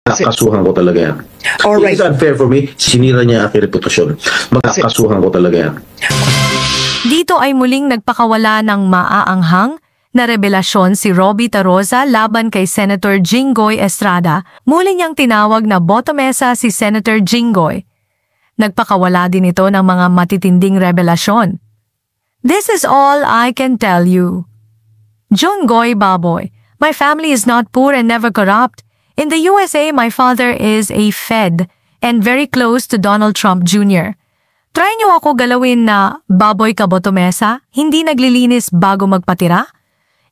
Magkakasuhan ko talaga yan. Alright. It's unfair for me. Sinira niya aking reputasyon. Magkakasuhan ko talaga yan. Dito ay muling nagpakawala ng maaanghang na revelasyon si Roby Taroza laban kay Senator Jinggoy Estrada. Muli niyang tinawag na botomesa si Senator Jinggoy. Nagpakawala din ito ng mga matitinding revelasyon. This is all I can tell you. Jinggoy Baboy, my family is not poor and never corrupt. In the USA, my father is a Fed and very close to Donald Trump Jr. Try niyo ako galawin na baboy ka botomesa, hindi naglilinis bago magpatira?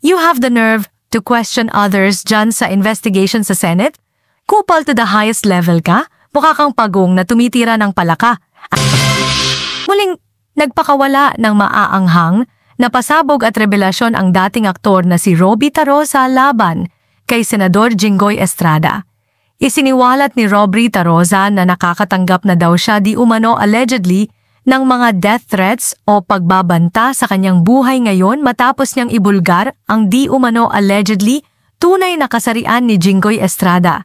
You have the nerve to question others dyan sa investigation sa Senate? Kupal to the highest level ka? Mukha kang pagong na tumitira ng palaka. Muling nagpakawala ng maaanghang na pasabog at revelasyon ang dating aktor na si Roby Taroza laban kay Senador Jinggoy Estrada. Isiniwalat ni Roby Taroza na nakakatanggap na daw siya di umano allegedly ng mga death threats o pagbabanta sa kanyang buhay ngayon matapos niyang ibulgar ang di umano allegedly tunay na kasarian ni Jinggoy Estrada.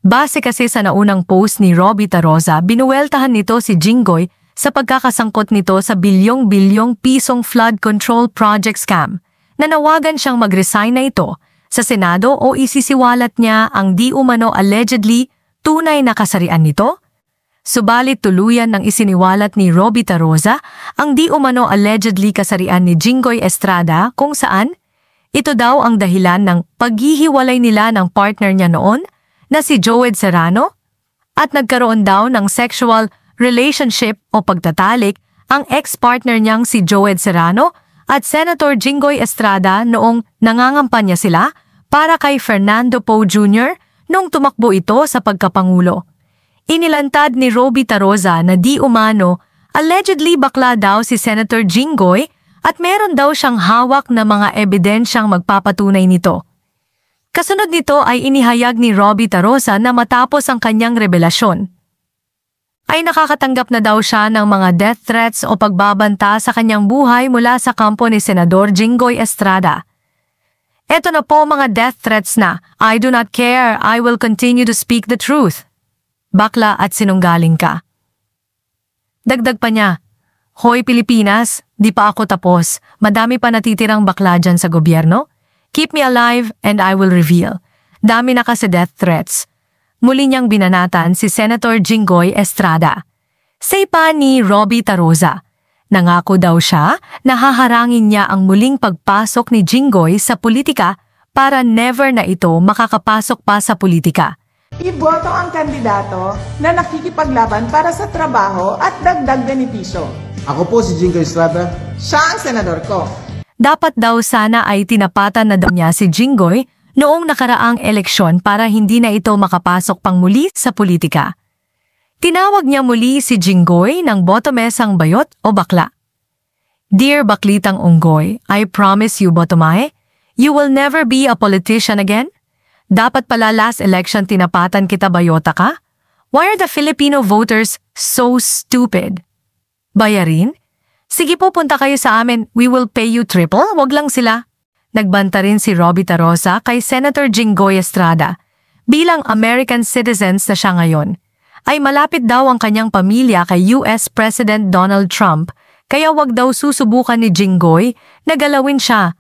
Base kasi sa naunang post ni Roby Taroza, binuweltahan nito si Jinggoy sa pagkakasangkot nito sa bilyong-bilyong pisong flood control project scam. Nanawagan siyang mag-resign na ito sa Senado o isisiwalat niya ang di umano allegedly tunay na kasarian nito? Subalit tuluyan ng isiniwalat ni Roby Taroza ang di umano allegedly kasarian ni Jinggoy Estrada kung saan ito daw ang dahilan ng paghihiwalay nila ng partner niya noon na si Joed Serrano at nagkaroon daw ng sexual relationship o pagtatalik ang ex-partner niyang si Joed Serrano at Senator Jinggoy Estrada noong nangangampanya sila para kay Fernando Poe Jr. nung tumakbo ito sa pagkapangulo. Inilantad ni Roby Taroza na di umano allegedly bakla daw si Senator Jinggoy at meron daw siyang hawak na mga ebidensyang magpapatunay nito. Kasunod nito ay inihayag ni Roby Taroza na matapos ang kanyang revelasyon ay nakakatanggap na daw siya ng mga death threats o pagbabanta sa kanyang buhay mula sa kampo ni Senador Jinggoy Estrada. Eto na po mga death threats na, I do not care, I will continue to speak the truth. Bakla at sinunggaling ka. Dagdag pa niya, Hoy Pilipinas, di pa ako tapos, madami pa natitirang bakla dyan sa gobyerno. Keep me alive and I will reveal. Dami na kasi death threats. Muli niyang binanatan si Senator Jinggoy Estrada. Say pa ni Roby Taroza, nangako daw siya na haharangin niya ang muling pagpasok ni Jinggoy sa politika para never na ito makakapasok pa sa politika. Iboto ang kandidato na nakikipaglaban para sa trabaho at dagdag benepisyo. Ako po si Jinggoy Estrada. Siya ang senador ko. Dapat daw sana ay tinapatan na daw niya si Jinggoy noong nakaraang eleksyon para hindi na ito makapasok pang muli sa politika. Tinawag niya muli si Jinggoy ng botomesang bayot o bakla. Dear Baklitang Unggoy, I promise you Botomae, you will never be a politician again? Dapat pala last election tinapatan kita bayota ka? Why are the Filipino voters so stupid? Bayarin? Sige po punta kayo sa amin, we will pay you triple, wag lang sila. Nagbanta rin si Roby Taroza kay Senator Jinggoy Estrada. Bilang American citizens na siya ngayon, ay malapit daw ang kanyang pamilya kay US President Donald Trump, kaya wag daw susubukan ni Jinggoy na galawin siya.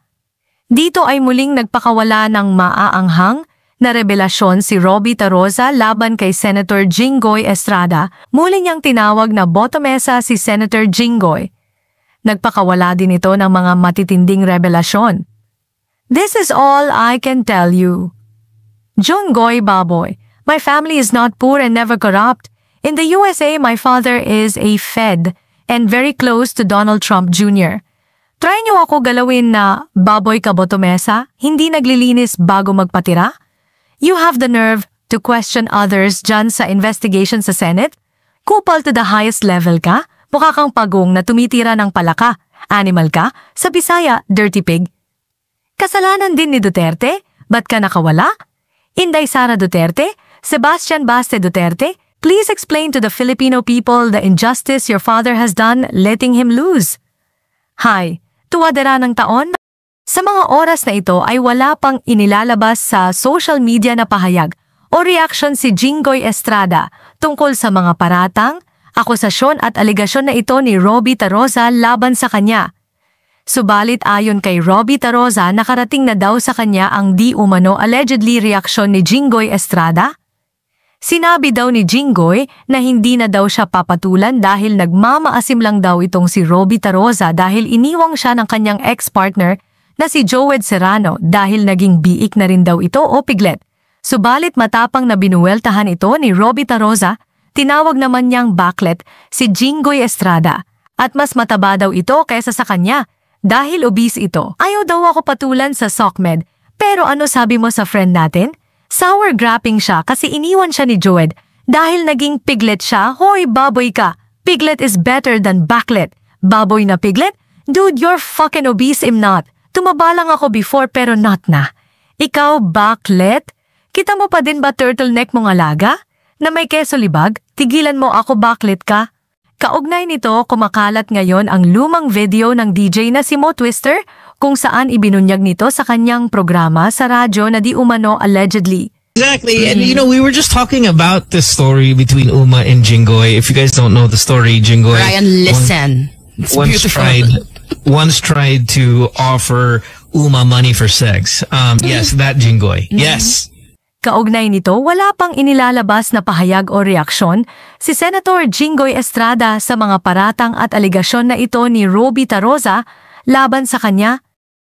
Dito ay muling nagpakawala ng maaanghang na revelasyon si Roby Taroza laban kay Senator Jinggoy Estrada. Muli niyang tinawag na botomesa si Senator Jinggoy. Nagpakawala din ito ng mga matitinding revelasyon. This is all I can tell you. Jinggoy Baboy, my family is not poor and never corrupt. In the USA, my father is a Fed and very close to Donald Trump Jr. Try niyo ako galawin na baboy ka botomesa, hindi naglilinis bago magpatira? You have the nerve to question others dyan sa investigation sa Senate? Kupal to the highest level ka? Mukha kang pagong na tumitira ng palaka. Animal ka? Sa Bisaya, dirty pig. Kasalanan din ni Duterte? Ba't ka nakawala? Inday Sara Duterte? Sebastian Baste Duterte? Please explain to the Filipino people the injustice your father has done letting him lose. Hi, tuwadera ng taon? Sa mga oras na ito ay wala pang inilalabas sa social media na pahayag o o reaksyon si Jinggoy Estrada tungkol sa mga paratang, akusasyon at aligasyon na ito ni Robby Taroza laban sa kanya. Subalit ayon kay Robby Taroza, nakarating na daw sa kanya ang di umano allegedly reaksyon ni Jinggoy Estrada. Sinabi daw ni Jinggoy na hindi na daw siya papatulan dahil nagmamaasim lang daw itong si Robby Taroza dahil iniwang siya ng kanyang ex-partner na si Joed Serrano dahil naging biik na rin daw ito o piglet. Subalit matapang na binuweltahan ito ni Robby Taroza, tinawag naman niyang baklet si Jinggoy Estrada at mas mataba daw ito kaysa sa kanya dahil obese ito. Ayaw daw ako patulan sa SOCMED, pero ano sabi mo sa friend natin? Sour grapping siya kasi iniwan siya ni Joed dahil naging piglet siya. Hoy, baboy ka! Piglet is better than baklet. Baboy na piglet? Dude, you're fucking obese, I'm not. Tumaba lang ako before pero not na. Ikaw, baklet? Kita mo pa din ba turtleneck mong alaga? Na may keso libag? Tigilan mo ako, baklet ka? Kaugnay nito, kumakalat ngayon ang lumang video ng DJ na si Mo Twister kung saan ibinunyag nito sa kanyang programa sa radyo na di umano allegedly. Exactly. And we were just talking about this story between Uma and Jinggoy. If you guys don't know the story, Jinggoy Ryan, listen. It's beautiful. Once tried to offer Uma money for sex. Yes, that Jinggoy. Yes. Kaugnay nito, wala pang inilalabas na pahayag o reaksyon si Senator Jinggoy Estrada sa mga paratang at aligasyon na ito ni Robby Taroza laban sa kanya